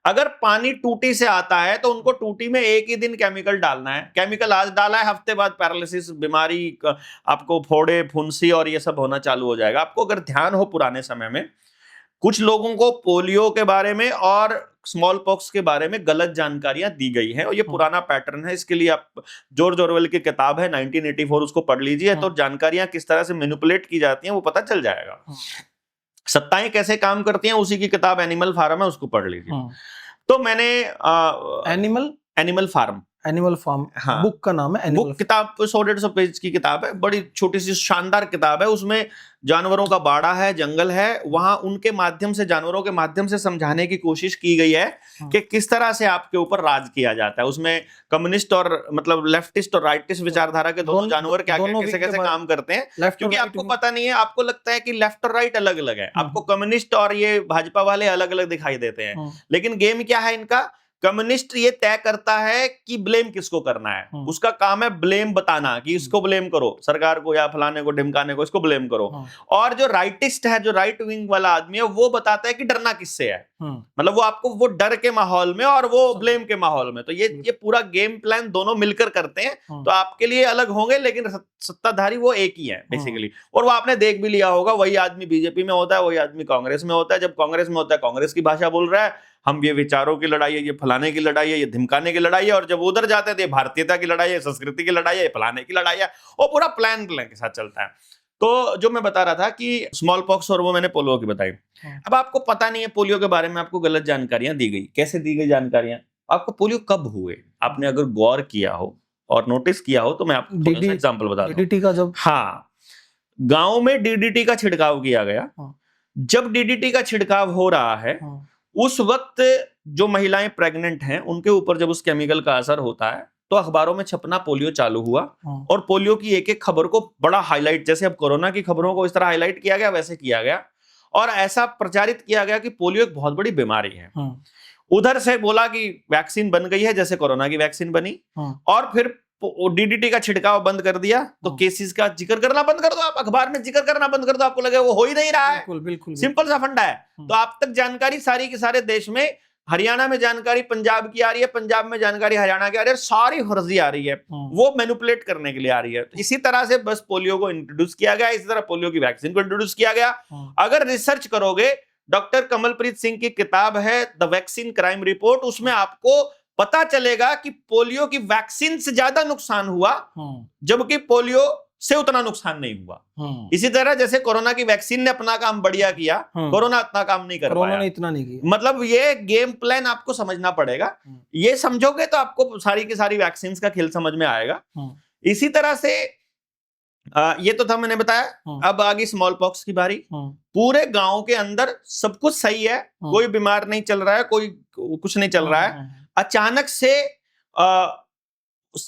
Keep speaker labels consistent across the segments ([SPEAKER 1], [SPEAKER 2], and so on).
[SPEAKER 1] अगर पानी टूटी से आता है तो उनको टूटी में एक ही दिन केमिकल डालना है, केमिकल आज डाला है, हफ्ते बाद पैरालिसिस बीमारी, आपको फोड़े फुंसी और ये सब होना चालू हो जाएगा। आपको अगर ध्यान हो पुराने समय में कुछ लोगों को पोलियो के बारे में और स्मॉल पॉक्स के बारे में गलत जानकारियां दी गई हैं, और ये पुराना पैटर्न है। इसके लिए आप जॉर्ज ऑरवेल की किताब है 1984, उसको पढ़ लीजिए, तो जानकारियां किस तरह से मैनिपुलेट की जाती हैं वो पता चल जाएगा। सत्ताएं कैसे काम करती हैं उसी की किताब एनिमल फार्म है, उसको पढ़ लीजिए। तो मैंने एनिमल फार्म, हाँ,
[SPEAKER 2] बुक का नाम है।
[SPEAKER 1] बुक किताब 100-150 पेज की किताब है, बड़ी छोटी सी शानदार किताब है। उसमें जानवरों का बाड़ा है, जंगल है, वहां उनके माध्यम से, जानवरों के माध्यम से समझाने की कोशिश की गई है कि किस तरह से आपके ऊपर राज किया जाता है। उसमें कम्युनिस्ट और मतलब लेफ्टिस्ट और राइटिस्ट विचारधारा के दोनों जानवर क्या कैसे कैसे काम करते हैं, क्योंकि आपको पता नहीं है, आपको लगता है कि लेफ्ट और राइट अलग अलग है, आपको कम्युनिस्ट और ये भाजपा वाले अलग अलग दिखाई देते हैं, लेकिन गेम क्या है इनका, कम्युनिस्ट ये तय करता है कि ब्लेम किसको करना है, उसका काम है ब्लेम बताना कि इसको ब्लेम करो, सरकार को या फलाने को ढिमकाने को, इसको ब्लेम करो। और जो राइटिस्ट है, जो राइट विंग वाला आदमी है, वो बताता है कि डरना किससे है, मतलब वो आपको वो डर के माहौल में और वो ब्लेम के माहौल में, तो ये पूरा गेम प्लान दोनों मिलकर करते हैं। तो आपके लिए अलग होंगे लेकिन सत्ताधारी वो एक ही है बेसिकली। और वो आपने देख भी लिया होगा, वही आदमी बीजेपी में होता है, वही आदमी कांग्रेस में होता है। जब कांग्रेस में होता है कांग्रेस की भाषा बोल रहा है, हम ये विचारों की लड़ाई है, ये फलाने की लड़ाई है, ये धमकाने की लड़ाई है, और जब उधर जाते हैं तो ये भारतीयता की लड़ाई है, संस्कृति की लड़ाई है, ये फलाने की लड़ाई है, और पूरा प्लान के साथ चलता है। तो जो मैं बता रहा था कि स्मॉल पॉक्स और वो मैंने पोलियो की बताई। अब आपको पता नहीं है पोलियो के बारे में, आपको गलत जानकारियां दी गई। कैसे दी गई जानकारियां? आपको पोलियो कब हुए, आपने अगर गौर किया हो और नोटिस किया हो तो मैं आपको एग्जांपल बता दूं।
[SPEAKER 2] डीडीटी का जब,
[SPEAKER 1] हाँ, गांव में डीडीटी का छिड़काव किया गया। जब डीडीटी का छिड़काव हो रहा है उस वक्त जो महिलाएं प्रेग्नेंट हैं उनके ऊपर जब उस केमिकल का असर होता है तो अखबारों में छपना पोलियो चालू हुआ, और पोलियो की एक एक खबर को बड़ा हाईलाइट, जैसे अब कोरोना की खबरों को इस तरह हाईलाइट किया गया वैसे किया गया, और ऐसा प्रचारित किया गया कि पोलियो एक बहुत बड़ी बीमारी है। उधर से बोला कि वैक्सीन बन गई है, जैसे कोरोना की वैक्सीन बनी, और फिर डीडीटी का छिड़काव बंद कर दिया। तो केसेस का जिक्र करना बंद कर दो, आप अखबार में जिक्र करना बंद कर दो, आपको लगे वो हो ही नहीं रहा है।
[SPEAKER 2] बिल्कुल
[SPEAKER 1] सिंपल सा फंडा है। तो आप तक जानकारी सारी की सारे देश में, हरियाणा में जानकारी पंजाब की आ रही है, पंजाब में जानकारी हरियाणा की आ रही है, सारी फर्जी आ रही है, वो मैनिपुलेट करने के लिए आ रही है। तो इसी तरह से बस पोलियो को इंट्रोड्यूस किया गया, इसी तरह पोलियो की वैक्सीन को इंट्रोड्यूस किया गया। अगर रिसर्च करोगे, डॉक्टर कमलप्रीत सिंह की किताब है द वैक्सीन क्राइम रिपोर्ट, उसमें आपको पता चलेगा कि पोलियो की वैक्सीन से ज्यादा नुकसान हुआ, जबकि पोलियो से उतना नुकसान नहीं हुआ। इसी तरह जैसे कोरोना की वैक्सीन ने अपना काम बढ़िया किया, कोरोना इतना काम नहीं कर पाया,
[SPEAKER 2] इतना नहीं किया।
[SPEAKER 1] मतलब ये गेम प्लान आपको समझना पड़ेगा। ये समझोगे तो आपको सारी की सारी वैक्सीन का खेल समझ में आएगा। इसी तरह से ये तो था मैंने बताया। अब आगे स्मॉल पॉक्स की बारी। पूरे गांव के अंदर सब कुछ सही है, कोई बीमार नहीं चल रहा है, कोई कुछ नहीं चल रहा है। अचानक से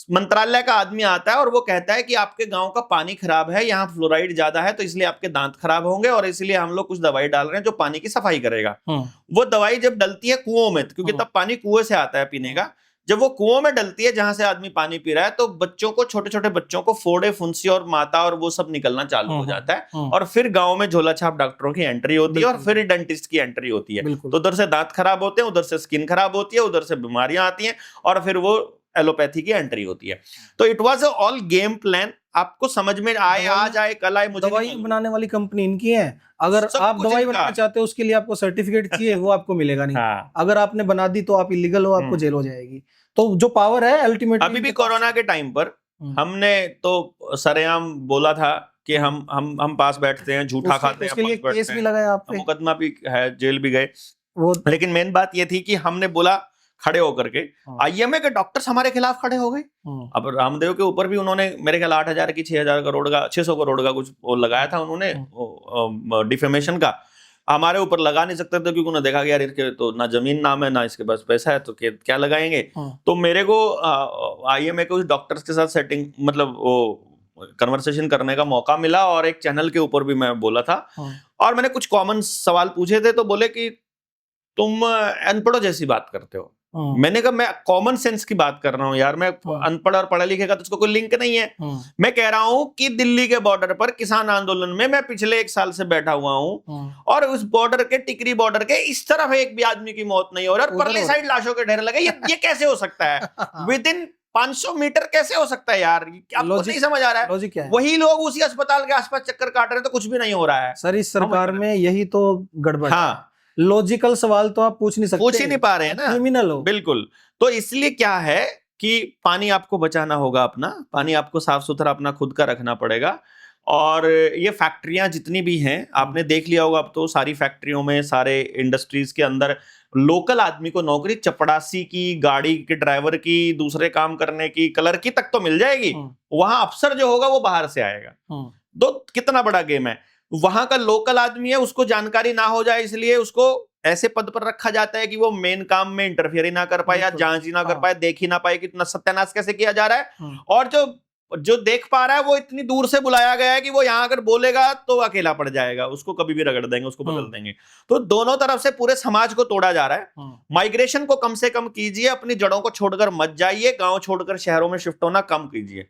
[SPEAKER 1] मंत्रालय का आदमी आता है और वो कहता है कि आपके गांव का पानी खराब है, यहाँ फ्लोराइड ज्यादा है, तो इसलिए आपके दांत खराब होंगे, और इसलिए हम लोग कुछ दवाई डाल रहे हैं जो पानी की सफाई करेगा। वो दवाई जब डलती है कुओं में, क्योंकि तब पानी कुएं से आता है पीने का, जब वो कुओं में डलती है जहां से आदमी पानी पी रहा है, तो बच्चों को, छोटे छोटे बच्चों को फोड़े फुंसी और माता और वो सब निकलना चालू हो जाता है। और फिर गांव में झोला छाप डॉक्टरों की एंट्री होती है, और फिर डेंटिस्ट की एंट्री होती है। तो उधर से दांत खराब होते हैं, उधर से स्किन खराब होती है, उधर से बीमारियां आती हैं, और फिर वो एलोपैथी की एंट्री होती है। तो it was all game plan. आपको समझ में आए, आज आए कल आए, मुझे
[SPEAKER 2] दवाई बनाने वाली कंपनी इनकी है। अगर आप दवाई बनाना चाहते हो उसके लिए आपको सर्टिफिकेट चाहिए, वो आपको मिलेगा नहीं। अगर आपने बना दी तो आप इलीगल हो, आपको जेल हो जाएगी। तो जो पावर है अल्टीमेटली,
[SPEAKER 1] अभी भी कोरोना के टाइम पर हमने तो सरेआम बोला था कि हम पास बैठते हैं, झूठा खाते हैं,
[SPEAKER 2] उसके लिए केस भी लगाया आप पे,
[SPEAKER 1] मुकदमा भी है, जेल भी गए। लेकिन मेन बात ये थी कि हमने बोला खड़े होकर के, आईएमए के डॉक्टर्स हमारे खिलाफ खड़े हो गए। अब रामदेव के ऊपर भी उन्होंने मेरे ख्याल 8,000 की 6,000 करोड़ का 600 करोड़ का कुछ लगाया था उन्होंने डिफेमेशन का। हमारे ऊपर लगा नहीं सकते थे, क्योंकि उन्होंने देखा कि यार इसके तो ना जमीन नाम है, ना इसके पास पैसा है, तो क्या लगाएंगे। तो मेरे को आईएमए के उस डॉक्टर्स के साथ सेटिंग, मतलब वो कन्वर्सेशन करने का मौका मिला, और एक चैनल के ऊपर भी मैं बोला था। और मैंने कुछ कॉमन सवाल पूछे थे, तो बोले कि तुम अनपढ़ों जैसी बात करते हो। मैंने कहा मैं कॉमन सेंस की बात कर रहा हूं यार, मैं अनपढ़ और पढ़ा लिखे का तो उसको कोई लिंक नहीं है। मैं कह रहा हूं कि दिल्ली के बॉर्डर पर किसान आंदोलन में मैं पिछले 1 साल से बैठा हुआ हूं और उस बॉर्डर के, टिकरी बॉर्डर के इस तरफ एक भी आदमी की मौत नहीं हो रही और परली साइड लाशों के ढेर लगे। ये कैसे हो सकता है? विद इन 500 मीटर कैसे हो सकता है यार? आपको नहीं समझ आ रहा है?
[SPEAKER 2] लॉजिक क्या है?
[SPEAKER 1] वही लोग उसी अस्पताल के आसपास चक्कर काट रहे हैं तो कुछ भी नहीं हो रहा है।
[SPEAKER 2] सर इस सरकार में यही तो गड़बड़ है।
[SPEAKER 1] हाँ,
[SPEAKER 2] लॉजिकल सवाल तो आप पूछ नहीं सकते,
[SPEAKER 1] पूछ ही नहीं पा रहे हैं ना,
[SPEAKER 2] क्रिमिनल हो।
[SPEAKER 1] बिल्कुल। तो इसलिए क्या है कि पानी आपको बचाना होगा, अपना पानी आपको साफ सुथरा अपना खुद का रखना पड़ेगा। और ये फैक्ट्रियां जितनी भी हैं, आपने देख लिया होगा अब तो सारी फैक्ट्रियों में, सारे इंडस्ट्रीज के अंदर लोकल आदमी को नौकरी, चपड़ासी की, गाड़ी के ड्राइवर की, दूसरे काम करने की, कलर की तक तो मिल जाएगी। वहां अफसर जो होगा वो बाहर से आएगा। तो कितना बड़ा गेम है। वहां का लोकल आदमी है, उसको जानकारी ना हो जाए इसलिए उसको ऐसे पद पर रखा जाता है कि वो मेन काम में इंटरफियर ही ना कर पाए या जांच ही ना कर पाए, देख ही ना पाए कि सत्यानाश कैसे किया जा रहा है। और जो देख पा रहा है वो इतनी दूर से बुलाया गया है कि वो यहां अगर बोलेगा तो अकेला पड़ जाएगा, उसको कभी भी रगड़ देंगे, उसको बदल देंगे। तो दोनों तरफ से पूरे समाज को तोड़ा जा रहा है। माइग्रेशन को कम से कम कीजिए, अपनी जड़ों को छोड़कर मत जाइए, गांव छोड़कर शहरों में शिफ्ट होना कम कीजिए।